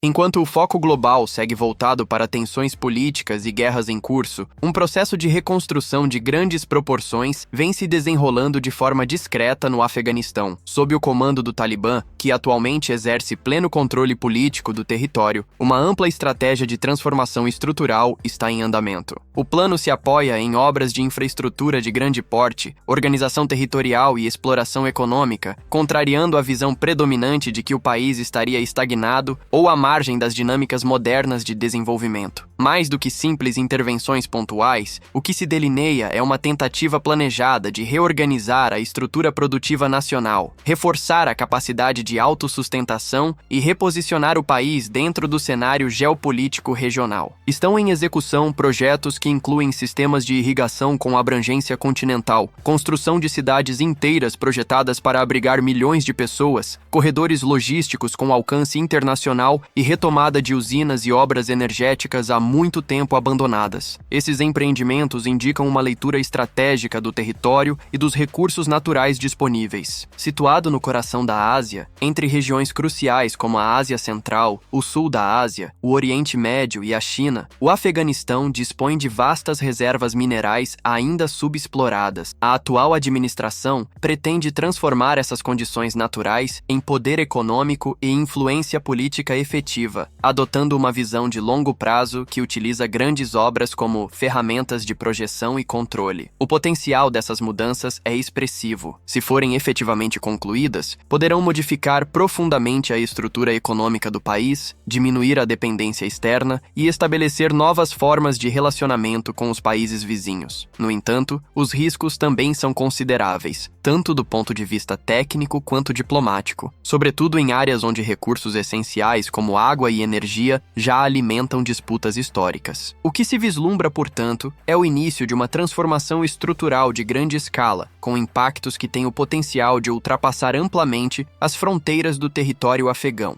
Enquanto o foco global segue voltado para tensões políticas e guerras em curso, um processo de reconstrução de grandes proporções vem se desenrolando de forma discreta no Afeganistão, sob o comando do Talibã, que atualmente exerce pleno controle político do território. Uma ampla estratégia de transformação estrutural está em andamento. O plano se apoia em obras de infraestrutura de grande porte, organização territorial e exploração econômica, contrariando a visão predominante de que o país estaria estagnado ou à margem das dinâmicas modernas de desenvolvimento. Mais do que simples intervenções pontuais, o que se delineia é uma tentativa planejada de reorganizar a estrutura produtiva nacional, reforçar a capacidade de autossustentação e reposicionar o país dentro do cenário geopolítico regional. Estão em execução projetos que incluem sistemas de irrigação com abrangência continental, construção de cidades inteiras projetadas para abrigar milhões de pessoas, corredores logísticos com alcance internacional e retomada de usinas e obras energéticas há muito tempo abandonadas. Esses empreendimentos indicam uma leitura estratégica do território e dos recursos naturais disponíveis. Situado no coração da Ásia, entre regiões cruciais como a Ásia Central, o Sul da Ásia, o Oriente Médio e a China, o Afeganistão dispõe de vastas reservas minerais ainda subexploradas. A atual administração pretende transformar essas condições naturais em poder econômico e influência política efetiva, adotando uma visão de longo prazo que utiliza grandes obras como ferramentas de projeção e controle. O potencial dessas mudanças é expressivo. Se forem efetivamente concluídas, poderão modificar profundamente a estrutura econômica do país, diminuir a dependência externa e estabelecer novas formas de relacionamento com os países vizinhos. No entanto, os riscos também são consideráveis, tanto do ponto de vista técnico quanto diplomático, sobretudo em áreas onde recursos essenciais como água e energia já alimentam disputas históricas. O que se vislumbra, portanto, é o início de uma transformação estrutural de grande escala, com impactos que têm o potencial de ultrapassar amplamente as fronteiras do território afegão.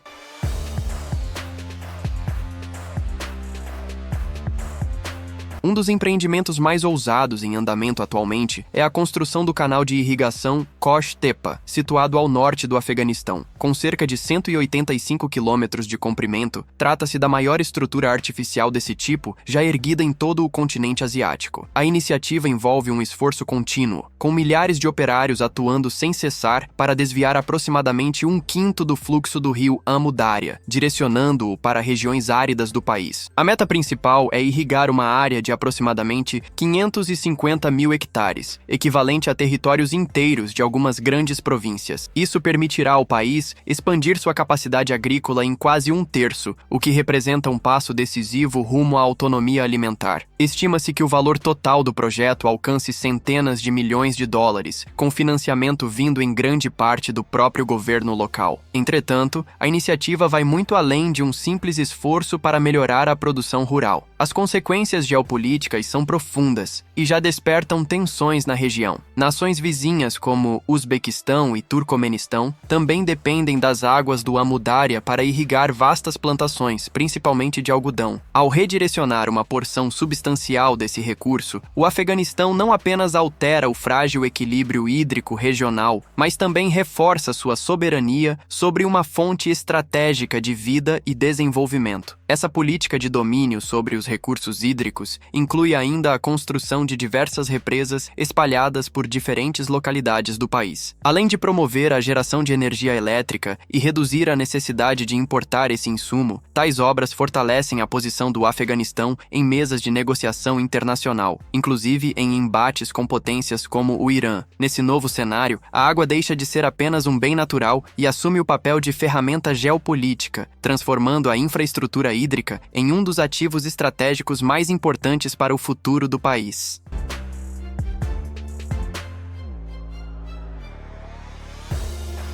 Um dos empreendimentos mais ousados em andamento atualmente é a construção do canal de irrigação Kosh-Tepa, situado ao norte do Afeganistão. Com cerca de 185 quilômetros de comprimento, trata-se da maior estrutura artificial desse tipo já erguida em todo o continente asiático. A iniciativa envolve um esforço contínuo, com milhares de operários atuando sem cessar para desviar aproximadamente 1/5 do fluxo do rio Amu Darya, direcionando-o para regiões áridas do país. A meta principal é irrigar uma área de aproximadamente 550 mil hectares, equivalente a territórios inteiros de algumas grandes províncias. Isso permitirá ao país expandir sua capacidade agrícola em quase 1/3, o que representa um passo decisivo rumo à autonomia alimentar. Estima-se que o valor total do projeto alcance centenas de milhões de dólares, com financiamento vindo em grande parte do próprio governo local. Entretanto, a iniciativa vai muito além de um simples esforço para melhorar a produção rural. As consequências geopolíticas são profundas e já despertam tensões na região. Nações vizinhas como Uzbequistão e Turcomenistão também dependem das águas do Amu Darya para irrigar vastas plantações, principalmente de algodão. Ao redirecionar uma porção substancial desse recurso, o Afeganistão não apenas altera o frágil equilíbrio hídrico regional, mas também reforça sua soberania sobre uma fonte estratégica de vida e desenvolvimento. Essa política de domínio sobre os recursos hídricos inclui ainda a construção de diversas represas espalhadas por diferentes localidades do país. Além de promover a geração de energia elétrica e reduzir a necessidade de importar esse insumo, tais obras fortalecem a posição do Afeganistão em mesas de negociação internacional, inclusive em embates com potências como o Irã. Nesse novo cenário, a água deixa de ser apenas um bem natural e assume o papel de ferramenta geopolítica, transformando a infraestrutura hídrica em um dos ativos estratégicos mais importantes para o futuro do país.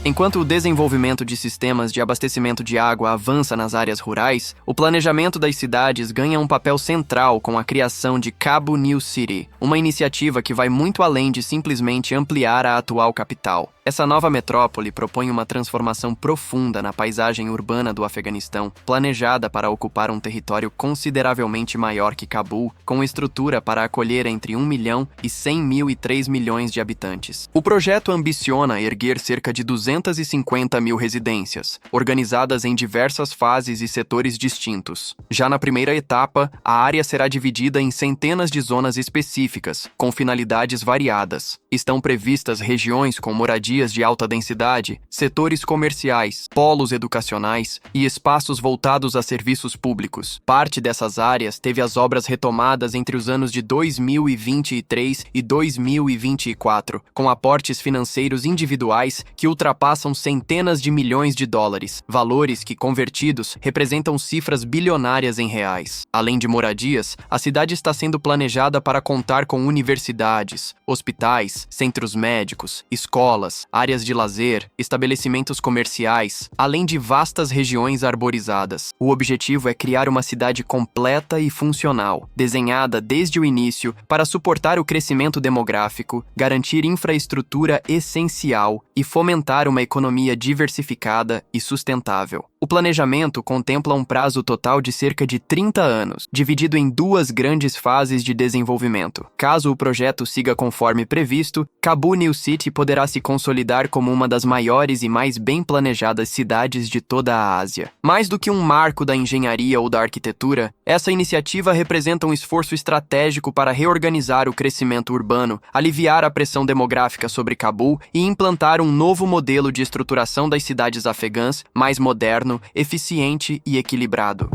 Enquanto o desenvolvimento de sistemas de abastecimento de água avança nas áreas rurais, o planejamento das cidades ganha um papel central com a criação de Cabo New City, uma iniciativa que vai muito além de simplesmente ampliar a atual capital. Essa nova metrópole propõe uma transformação profunda na paisagem urbana do Afeganistão, planejada para ocupar um território consideravelmente maior que Cabul, com estrutura para acolher entre 1 milhão e 100 mil e 3 milhões de habitantes. O projeto ambiciona erguer cerca de 250 mil residências, organizadas em diversas fases e setores distintos. Já na primeira etapa, a área será dividida em centenas de zonas específicas, com finalidades variadas. Estão previstas regiões com moradias de alta densidade, setores comerciais, polos educacionais e espaços voltados a serviços públicos. Parte dessas áreas teve as obras retomadas entre os anos de 2023 e 2024, com aportes financeiros individuais que ultrapassam centenas de milhões de dólares, valores que, convertidos, representam cifras bilionárias em reais. Além de moradias, a cidade está sendo planejada para contar com universidades, hospitais, centros médicos, escolas, áreas de lazer, estabelecimentos comerciais, além de vastas regiões arborizadas. O objetivo é criar uma cidade completa e funcional, desenhada desde o início para suportar o crescimento demográfico, garantir infraestrutura essencial e fomentar uma economia diversificada e sustentável. O planejamento contempla um prazo total de cerca de 30 anos, dividido em duas grandes fases de desenvolvimento. Caso o projeto siga conforme previsto, Cabul New City poderá se consolidar como uma das maiores e mais bem planejadas cidades de toda a Ásia. Mais do que um marco da engenharia ou da arquitetura, essa iniciativa representa um esforço estratégico para reorganizar o crescimento urbano, aliviar a pressão demográfica sobre Cabul e implantar um novo modelo de estruturação das cidades afegãs, mais moderno, eficiente e equilibrado.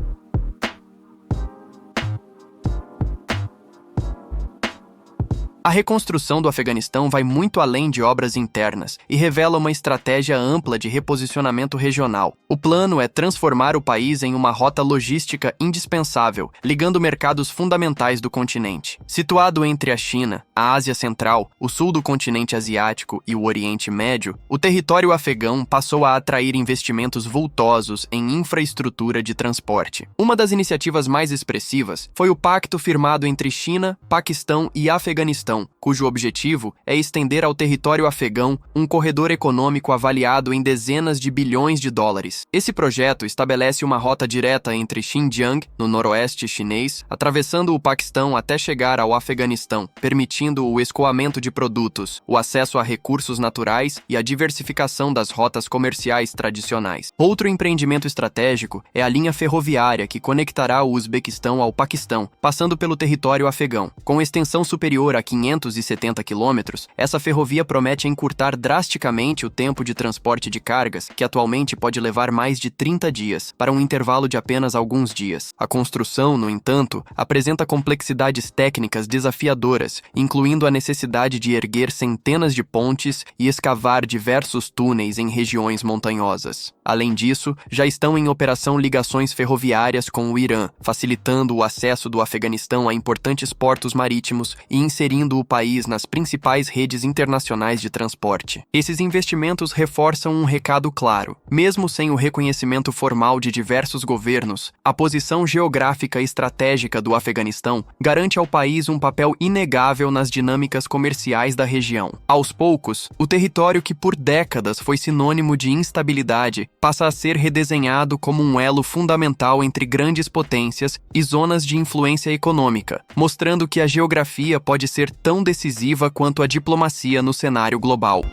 A reconstrução do Afeganistão vai muito além de obras internas e revela uma estratégia ampla de reposicionamento regional. O plano é transformar o país em uma rota logística indispensável, ligando mercados fundamentais do continente. Situado entre a China, a Ásia Central, o sul do continente asiático e o Oriente Médio, o território afegão passou a atrair investimentos vultosos em infraestrutura de transporte. Uma das iniciativas mais expressivas foi o pacto firmado entre China, Paquistão e Afeganistão, cujo objetivo é estender ao território afegão um corredor econômico avaliado em dezenas de bilhões de dólares. Esse projeto estabelece uma rota direta entre Xinjiang, no noroeste chinês, atravessando o Paquistão até chegar ao Afeganistão, permitindo o escoamento de produtos, o acesso a recursos naturais e a diversificação das rotas comerciais tradicionais. Outro empreendimento estratégico é a linha ferroviária que conectará o Uzbequistão ao Paquistão, passando pelo território afegão. Com extensão superior a 570 quilômetros, essa ferrovia promete encurtar drasticamente o tempo de transporte de cargas, que atualmente pode levar mais de 30 dias, para um intervalo de apenas alguns dias. A construção, no entanto, apresenta complexidades técnicas desafiadoras, incluindo a necessidade de erguer centenas de pontes e escavar diversos túneis em regiões montanhosas. Além disso, já estão em operação ligações ferroviárias com o Irã, facilitando o acesso do Afeganistão a importantes portos marítimos e inserindo o país nas principais redes internacionais de transporte. Esses investimentos reforçam um recado claro. Mesmo sem o reconhecimento formal de diversos governos, a posição geográfica estratégica do Afeganistão garante ao país um papel inegável nas dinâmicas comerciais da região. Aos poucos, o território que por décadas foi sinônimo de instabilidade passa a ser redesenhado como um elo fundamental entre grandes potências e zonas de influência econômica, mostrando que a geografia pode ser tão decisiva quanto a diplomacia no cenário global.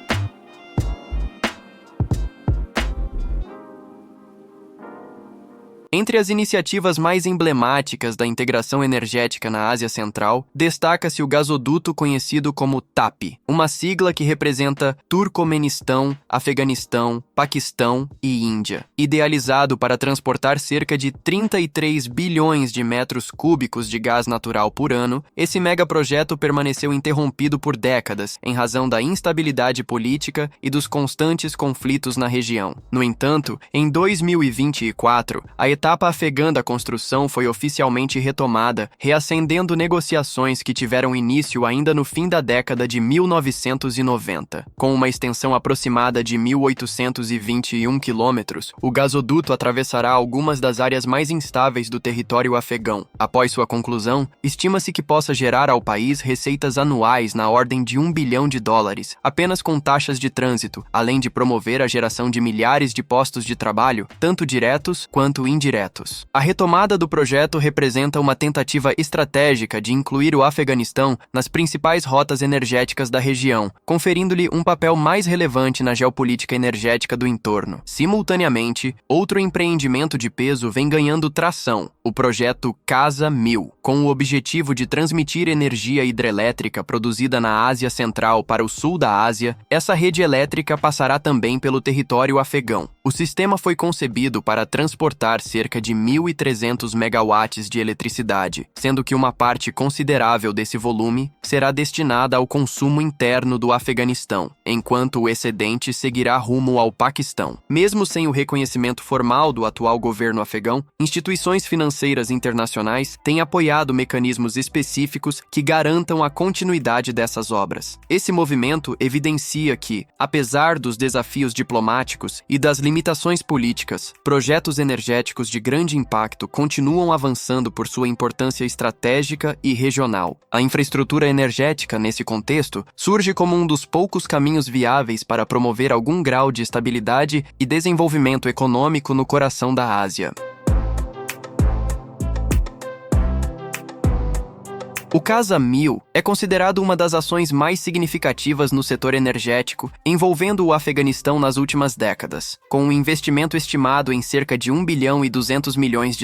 Entre as iniciativas mais emblemáticas da integração energética na Ásia Central, destaca-se o gasoduto conhecido como TAP, uma sigla que representa Turcomenistão, Afeganistão, Paquistão e Índia. Idealizado para transportar cerca de 33 bilhões de metros cúbicos de gás natural por ano, esse megaprojeto permaneceu interrompido por décadas, em razão da instabilidade política e dos constantes conflitos na região. No entanto, em 2024, a etapa afegã da construção foi oficialmente retomada, reacendendo negociações que tiveram início ainda no fim da década de 1990. Com uma extensão aproximada de 1.821 quilômetros, o gasoduto atravessará algumas das áreas mais instáveis do território afegão. Após sua conclusão, estima-se que possa gerar ao país receitas anuais na ordem de US$ 1 bilhão, apenas com taxas de trânsito, além de promover a geração de milhares de postos de trabalho, tanto diretos quanto indiretos. A retomada do projeto representa uma tentativa estratégica de incluir o Afeganistão nas principais rotas energéticas da região, conferindo-lhe um papel mais relevante na geopolítica energética do entorno. Simultaneamente, outro empreendimento de peso vem ganhando tração, o projeto Casa 1000, com o objetivo de transmitir energia hidrelétrica produzida na Ásia Central para o sul da Ásia. Essa rede elétrica passará também pelo território afegão. O sistema foi concebido para transportar cerca de 1.300 megawatts de eletricidade, sendo que uma parte considerável desse volume será destinada ao consumo interno do Afeganistão, enquanto o excedente seguirá rumo ao Paquistão. Mesmo sem o reconhecimento formal do atual governo afegão, instituições financeiras internacionais têm apoiado mecanismos específicos que garantam a continuidade dessas obras. Esse movimento evidencia que, apesar dos desafios diplomáticos e das limitações políticas, projetos energéticos de grande impacto continuam avançando por sua importância estratégica e regional. A infraestrutura energética, nesse contexto, surge como um dos poucos caminhos viáveis para promover algum grau de estabilidade e desenvolvimento econômico no coração da Ásia. O Casa 1000 é considerado uma das ações mais significativas no setor energético, envolvendo o Afeganistão nas últimas décadas. Com um investimento estimado em cerca de US$ 1 bilhão e 200 milhões,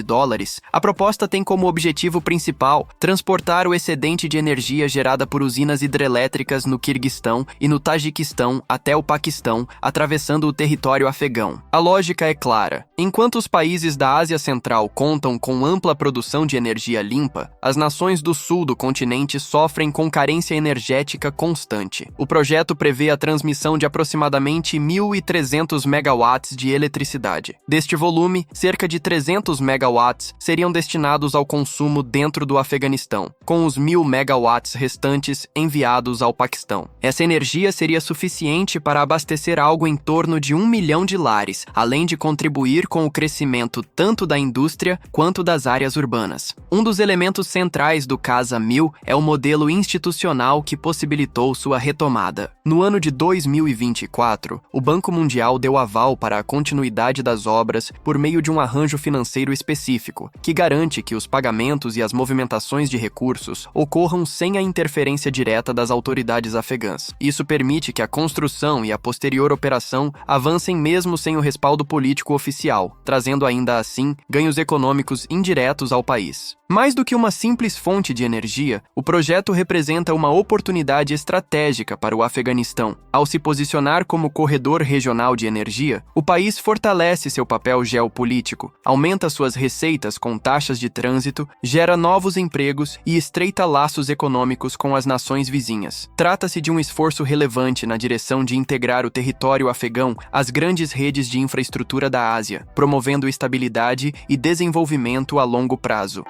a proposta tem como objetivo principal transportar o excedente de energia gerada por usinas hidrelétricas no Quirguistão e no Tajiquistão até o Paquistão, atravessando o território afegão. A lógica é clara. Enquanto os países da Ásia Central contam com ampla produção de energia limpa, as nações do sul do continente sofrem com carência energética constante. O projeto prevê a transmissão de aproximadamente 1.300 megawatts de eletricidade. Deste volume, cerca de 300 megawatts seriam destinados ao consumo dentro do Afeganistão, com os 1.000 megawatts restantes enviados ao Paquistão. Essa energia seria suficiente para abastecer algo em torno de 1 milhão de lares, além de contribuir com o crescimento tanto da indústria quanto das áreas urbanas. Um dos elementos centrais do Casa 1000 é o modelo institucional que possibilitou sua retomada. No ano de 2024, o Banco Mundial deu aval para a continuidade das obras por meio de um arranjo financeiro específico, que garante que os pagamentos e as movimentações de recursos ocorram sem a interferência direta das autoridades afegãs. Isso permite que a construção e a posterior operação avancem mesmo sem o respaldo político oficial, trazendo ainda assim ganhos econômicos indiretos ao país. Mais do que uma simples fonte de energia, o projeto representa uma oportunidade estratégica para o Afeganistão. Ao se posicionar como corredor regional de energia, o país fortalece seu papel geopolítico, aumenta suas receitas com taxas de trânsito, gera novos empregos e estreita laços econômicos com as nações vizinhas. Trata-se de um esforço relevante na direção de integrar o território afegão às grandes redes de infraestrutura da Ásia, promovendo estabilidade e desenvolvimento a longo prazo.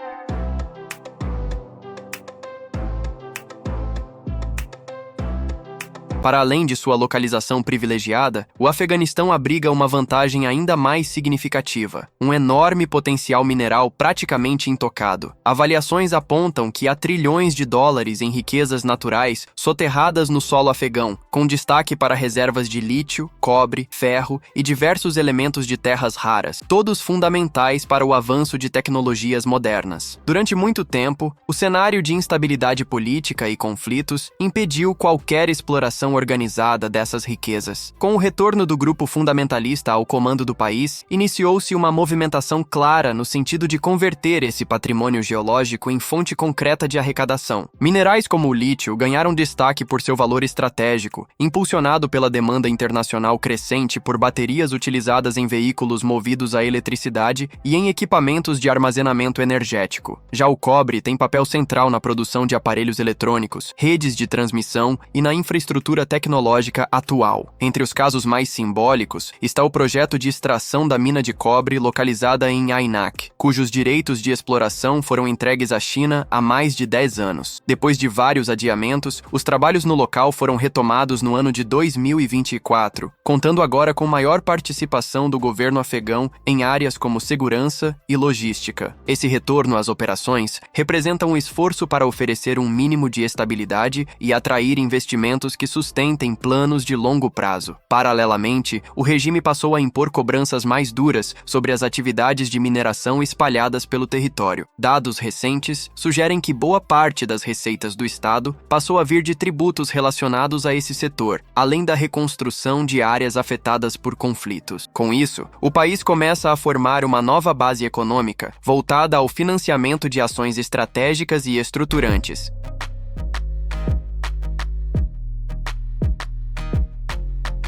Para além de sua localização privilegiada, o Afeganistão abriga uma vantagem ainda mais significativa: um enorme potencial mineral praticamente intocado. Avaliações apontam que há trilhões de dólares em riquezas naturais soterradas no solo afegão, com destaque para reservas de lítio, cobre, ferro e diversos elementos de terras raras, todos fundamentais para o avanço de tecnologias modernas. Durante muito tempo, o cenário de instabilidade política e conflitos impediu qualquer exploração organizada dessas riquezas. Com o retorno do grupo fundamentalista ao comando do país, iniciou-se uma movimentação clara no sentido de converter esse patrimônio geológico em fonte concreta de arrecadação. Minerais como o lítio ganharam destaque por seu valor estratégico, impulsionado pela demanda internacional crescente por baterias utilizadas em veículos movidos a eletricidade e em equipamentos de armazenamento energético. Já o cobre tem papel central na produção de aparelhos eletrônicos, redes de transmissão e na infraestrutura infraestrutura tecnológica atual. Entre os casos mais simbólicos está o projeto de extração da mina de cobre localizada em Aynak, cujos direitos de exploração foram entregues à China há mais de 10 anos. Depois de vários adiamentos, os trabalhos no local foram retomados no ano de 2024, contando agora com maior participação do governo afegão em áreas como segurança e logística. Esse retorno às operações representa um esforço para oferecer um mínimo de estabilidade e atrair investimentos que sustentem planos de longo prazo. Paralelamente, o regime passou a impor cobranças mais duras sobre as atividades de mineração espalhadas pelo território. Dados recentes sugerem que boa parte das receitas do Estado passou a vir de tributos relacionados a esse setor, além da reconstrução de áreas afetadas por conflitos. Com isso, o país começa a formar uma nova base econômica voltada ao financiamento de ações estratégicas e estruturantes.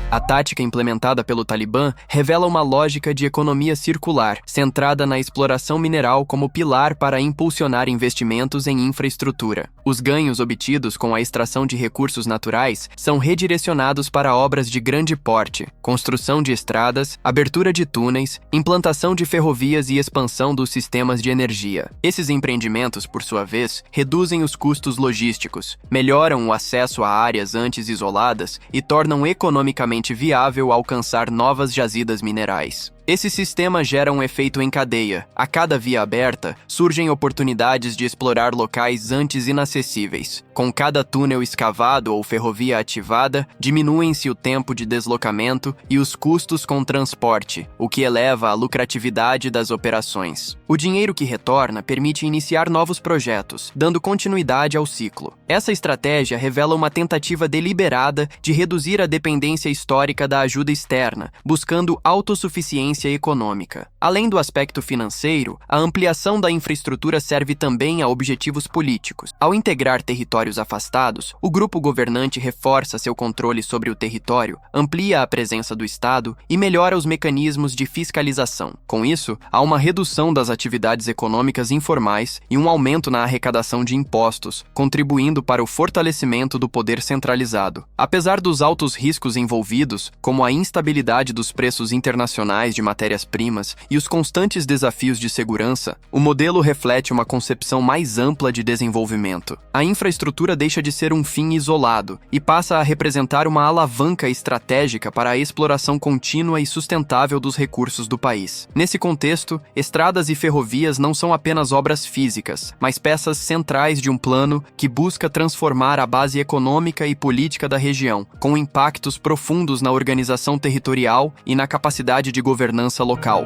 A tática implementada pelo Talibã revela uma lógica de economia circular, centrada na exploração mineral como pilar para impulsionar investimentos em infraestrutura. Os ganhos obtidos com a extração de recursos naturais são redirecionados para obras de grande porte, construção de estradas, abertura de túneis, implantação de ferrovias e expansão dos sistemas de energia. Esses empreendimentos, por sua vez, reduzem os custos logísticos, melhoram o acesso a áreas antes isoladas e tornam economicamente viável alcançar novas jazidas minerais. Esse sistema gera um efeito em cadeia. A cada via aberta, surgem oportunidades de explorar locais antes inacessíveis. Com cada túnel escavado ou ferrovia ativada, diminuem-se o tempo de deslocamento e os custos com transporte, o que eleva a lucratividade das operações. O dinheiro que retorna permite iniciar novos projetos, dando continuidade ao ciclo. Essa estratégia revela uma tentativa deliberada de reduzir a dependência histórica da ajuda externa, buscando autossuficiência econômica. Além do aspecto financeiro, a ampliação da infraestrutura serve também a objetivos políticos. Ao integrar territórios afastados, o grupo governante reforça seu controle sobre o território, amplia a presença do Estado e melhora os mecanismos de fiscalização. Com isso, há uma redução das atividades econômicas informais e um aumento na arrecadação de impostos, contribuindo para o fortalecimento do poder centralizado. Apesar dos altos riscos envolvidos, como a instabilidade dos preços internacionais de matérias-primas e os constantes desafios de segurança, o modelo reflete uma concepção mais ampla de desenvolvimento. A infraestrutura deixa de ser um fim isolado e passa a representar uma alavanca estratégica para a exploração contínua e sustentável dos recursos do país. Nesse contexto, estradas e ferrovias não são apenas obras físicas, mas peças centrais de um plano que busca transformar a base econômica e política da região, com impactos profundos na organização territorial e na capacidade de governança local.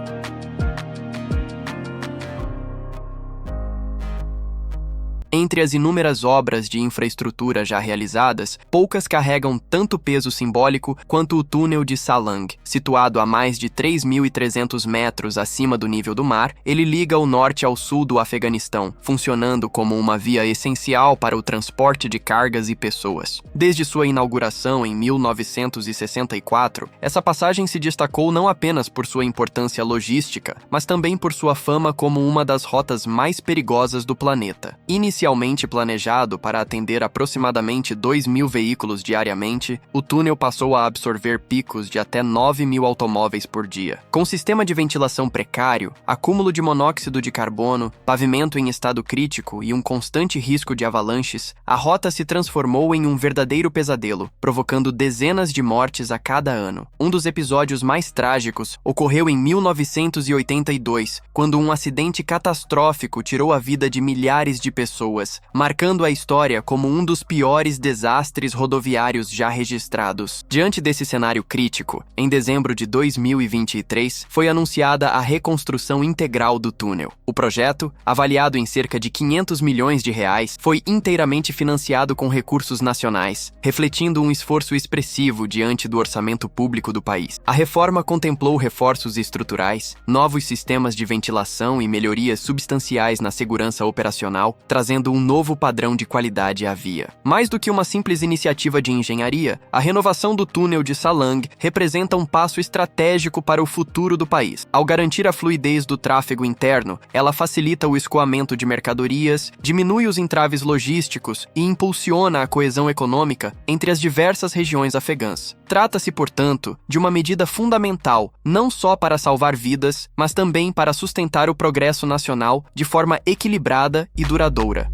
Entre as inúmeras obras de infraestrutura já realizadas, poucas carregam tanto peso simbólico quanto o túnel de Salang. Situado a mais de 3.300 metros acima do nível do mar, ele liga o norte ao sul do Afeganistão, funcionando como uma via essencial para o transporte de cargas e pessoas. Desde sua inauguração em 1964, essa passagem se destacou não apenas por sua importância logística, mas também por sua fama como uma das rotas mais perigosas do planeta. Inicialmente planejado para atender aproximadamente 2.000 veículos diariamente, o túnel passou a absorver picos de até 9.000 automóveis por dia. Com sistema de ventilação precário, acúmulo de monóxido de carbono, pavimento em estado crítico e um constante risco de avalanches, a rota se transformou em um verdadeiro pesadelo, provocando dezenas de mortes a cada ano. Um dos episódios mais trágicos ocorreu em 1982, quando um acidente catastrófico tirou a vida de milhares de pessoas, marcando a história como um dos piores desastres rodoviários já registrados. Diante desse cenário crítico, em dezembro de 2023, foi anunciada a reconstrução integral do túnel. O projeto, avaliado em cerca de 500 milhões de reais, foi inteiramente financiado com recursos nacionais, refletindo um esforço expressivo diante do orçamento público do país. A reforma contemplou reforços estruturais, novos sistemas de ventilação e melhorias substanciais na segurança operacional, trazendo trazendo um novo padrão de qualidade à via. Mais do que uma simples iniciativa de engenharia, a renovação do túnel de Salang representa um passo estratégico para o futuro do país. Ao garantir a fluidez do tráfego interno, ela facilita o escoamento de mercadorias, diminui os entraves logísticos e impulsiona a coesão econômica entre as diversas regiões afegãs. Trata-se, portanto, de uma medida fundamental, não só para salvar vidas, mas também para sustentar o progresso nacional de forma equilibrada e duradoura.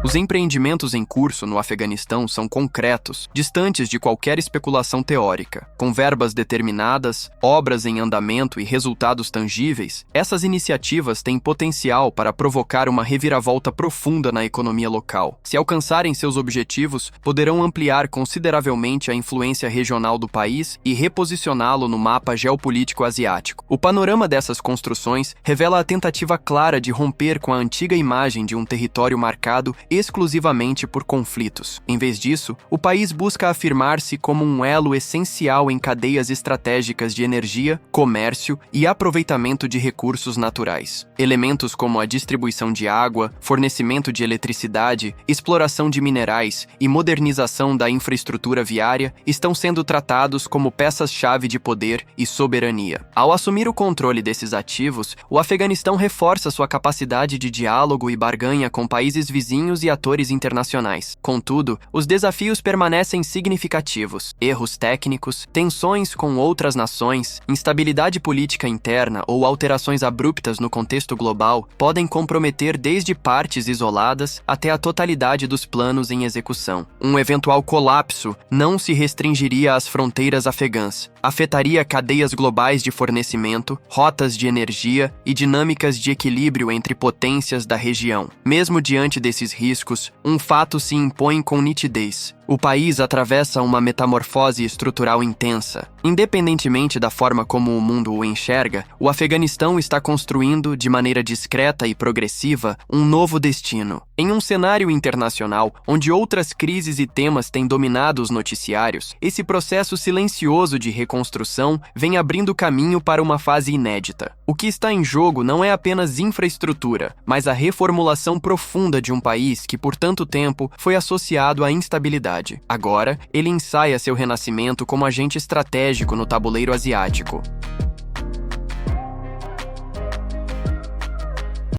Os empreendimentos em curso no Afeganistão são concretos, distantes de qualquer especulação teórica. Com verbas determinadas, obras em andamento e resultados tangíveis, essas iniciativas têm potencial para provocar uma reviravolta profunda na economia local. Se alcançarem seus objetivos, poderão ampliar consideravelmente a influência regional do país e reposicioná-lo no mapa geopolítico asiático. O panorama dessas construções revela a tentativa clara de romper com a antiga imagem de um território marcado exclusivamente por conflitos. Em vez disso, o país busca afirmar-se como um elo essencial em cadeias estratégicas de energia, comércio e aproveitamento de recursos naturais. Elementos como a distribuição de água, fornecimento de eletricidade, exploração de minerais e modernização da infraestrutura viária estão sendo tratados como peças-chave de poder e soberania. Ao assumir o controle desses ativos, o Afeganistão reforça sua capacidade de diálogo e barganha com países vizinhos e atores internacionais. Contudo, os desafios permanecem significativos. Erros técnicos, tensões com outras nações, instabilidade política interna ou alterações abruptas no contexto global podem comprometer desde partes isoladas até a totalidade dos planos em execução. Um eventual colapso não se restringiria às fronteiras afegãs. Afetaria cadeias globais de fornecimento, rotas de energia e dinâmicas de equilíbrio entre potências da região. Mesmo diante desses riscos, um fato se impõe com nitidez. O país atravessa uma metamorfose estrutural intensa. Independentemente da forma como o mundo o enxerga, o Afeganistão está construindo, de maneira discreta e progressiva, um novo destino. Em um cenário internacional, onde outras crises e temas têm dominado os noticiários, esse processo silencioso de reconstrução vem abrindo caminho para uma fase inédita. O que está em jogo não é apenas infraestrutura, mas a reformulação profunda de um país que, por tanto tempo, foi associado à instabilidade. Agora, ele ensaia seu renascimento como agente estratégico no tabuleiro asiático.